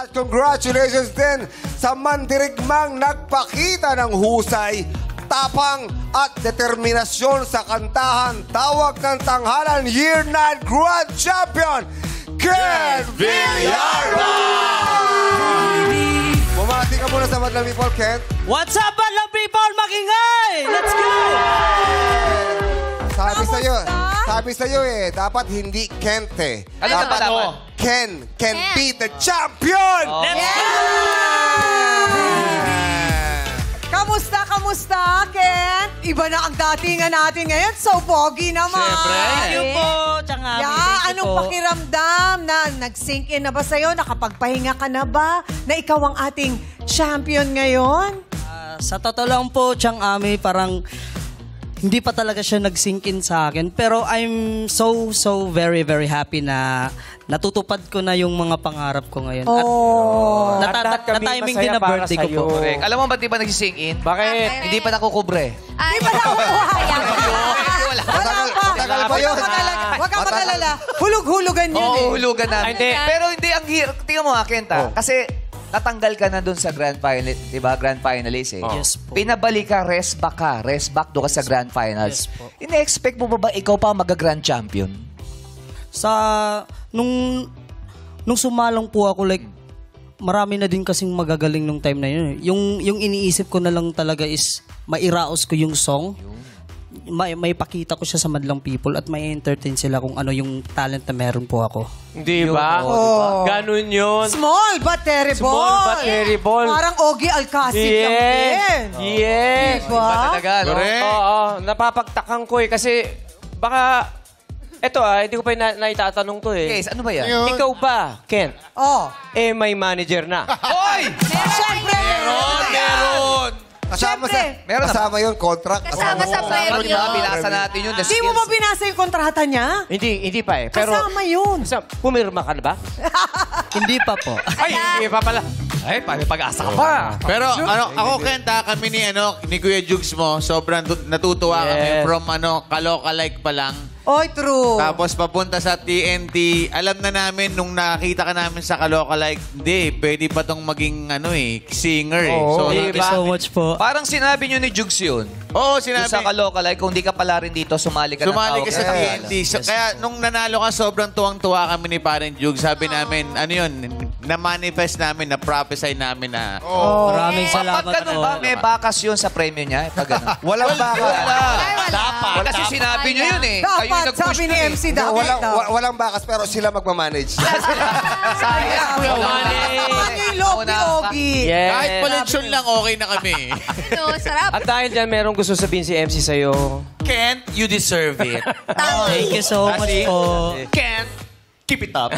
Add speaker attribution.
Speaker 1: At congratulations din sa mandirigmang nagpakita ng husay, tapang at determinasyon sa kantahan tawag ng tanghalan Year 9 Grand Champion, Ken Villarra! Bumati ka muna sa Madlang People, Ken.
Speaker 2: What's up, Madlang People? Magingay! Let's go!
Speaker 1: Sabi sa'yo dapat hindi Kente.
Speaker 3: Ano
Speaker 1: dapat
Speaker 3: dapat?
Speaker 1: Ken be the champion!
Speaker 2: Let's go!
Speaker 4: Kamusta, Ken? Iba na ang datingan natin ngayon. So, pogi naman.
Speaker 2: Siyempre. Thank you po. Tsaka,
Speaker 4: Anong pakiramdam na nag-sink in na ba sa'yo? Nakapagpahinga ka na ba? Na ikaw ang ating champion ngayon?
Speaker 2: Sa totoo lang po, Chang Ami, parang hindi pa talaga siya nag-sink in sa akin. Pero I'm so very happy na natutupad ko na yung mga pangarap ko ngayon.
Speaker 4: Oh.
Speaker 2: At na-timing din na birthday ko po.
Speaker 3: Correct. Alam mo ba't di pa nagsising in?
Speaker 5: Bakit?
Speaker 3: Hindi pa nakukubre.
Speaker 4: Di ba nakukuhaya?
Speaker 1: Matagal pa yun.
Speaker 4: Huwag ka mag-alala. Hulug-hulugan yun
Speaker 3: Oo, hulugan namin.
Speaker 5: Hindi.
Speaker 3: Pero hindi ang hirap. Tingnan mo, Kenta. Kasi natanggal ka na doon sa grand final, di ba? Grand finalist eh.
Speaker 2: Yes po.
Speaker 3: Pinabalik ka, rest back doon ka sa grand finals.
Speaker 2: Yes po.
Speaker 3: Ina-expect mo ba ikaw pa mag-grand champion?
Speaker 2: Nung sumalang po ako, like, marami na din kasing magagaling nung time na yun. Yung iniisip ko na lang talaga is mairaos ko yung song. May pakita ko siya sa Madlang People at may entertain sila kung ano yung talent na meron po ako.
Speaker 5: Di ba?
Speaker 4: Oh.
Speaker 5: Ganun yun.
Speaker 4: Small but terrible.
Speaker 5: Small but terrible.
Speaker 4: Parang Ogie Alcacid lang din.
Speaker 5: Yes.
Speaker 4: Diba?
Speaker 3: Iba talaga, no?
Speaker 5: Oo, napapagtakan ko eh. Kasi baka, eto hindi ko pa naitatanong to eh.
Speaker 3: Yes, ano ba yan?
Speaker 5: Ikaw ba, Ken?
Speaker 4: Oh.
Speaker 5: May manager na.
Speaker 3: Hoy!
Speaker 4: Siyempre.
Speaker 3: Meron!
Speaker 1: Kasama yun, contract.
Speaker 6: Kasama sa premyo.
Speaker 3: Binasa natin yun.
Speaker 4: Di mo ba binasa yung kontrata niya?
Speaker 5: Hindi pa eh. Pero,
Speaker 4: Kasama yun.
Speaker 5: pumirma ka na ba?
Speaker 2: Hindi pa po.
Speaker 5: Ay, hindi pa pala.
Speaker 3: Ay, pag-asa ka pa.
Speaker 7: Pero ako Kenta, kami ni Kuya Jugs mo, sobrang natutuwa kami from kaloka-like pa lang.
Speaker 4: Oy, true.
Speaker 7: Tapos papunta sa TNT, alam na namin nung nakita ka namin sa kaloka-like, hindi, pwede pa tong maging singer eh.
Speaker 5: Oo,
Speaker 2: Thank you so much po.
Speaker 3: Parang sinabi nyo ni Jugs yun.
Speaker 7: Oo,
Speaker 3: Yung
Speaker 7: sinabi.
Speaker 3: sa Kalokalay, kung di ka pala rin dito, sumali ka
Speaker 7: Sumali ka sa
Speaker 3: tawag.
Speaker 7: TNT. Kaya nung nanalo ka, sobrang tuwang-tuwa kami ni Parang Jugs. Sabi namin, ano yun, na-manifest namin, na-prophesy namin na...
Speaker 2: Maraming salamat
Speaker 3: Pag ganun
Speaker 2: po.
Speaker 3: ba, may bakas yun sa premyo niya? Pag ganun.
Speaker 1: Walang baka.
Speaker 3: Dapat. Kasi sinabi nyo yun eh. Kayo yung
Speaker 4: Dapat,
Speaker 3: nag-push
Speaker 4: sabi ni
Speaker 3: nun eh.
Speaker 4: MC dapat.
Speaker 1: Walang bakas pero sila magmamanage.
Speaker 3: Sayang.
Speaker 4: Ang ilog ni Ogie.
Speaker 5: Yes.
Speaker 7: Kahit pollution lang, okay na kami.
Speaker 6: No, sarap.
Speaker 5: At dahil dyan, merong gusto sabihin si MC sa'yo.
Speaker 7: Kent, you deserve it.
Speaker 2: Thank you so much po.
Speaker 7: Kent, keep it up.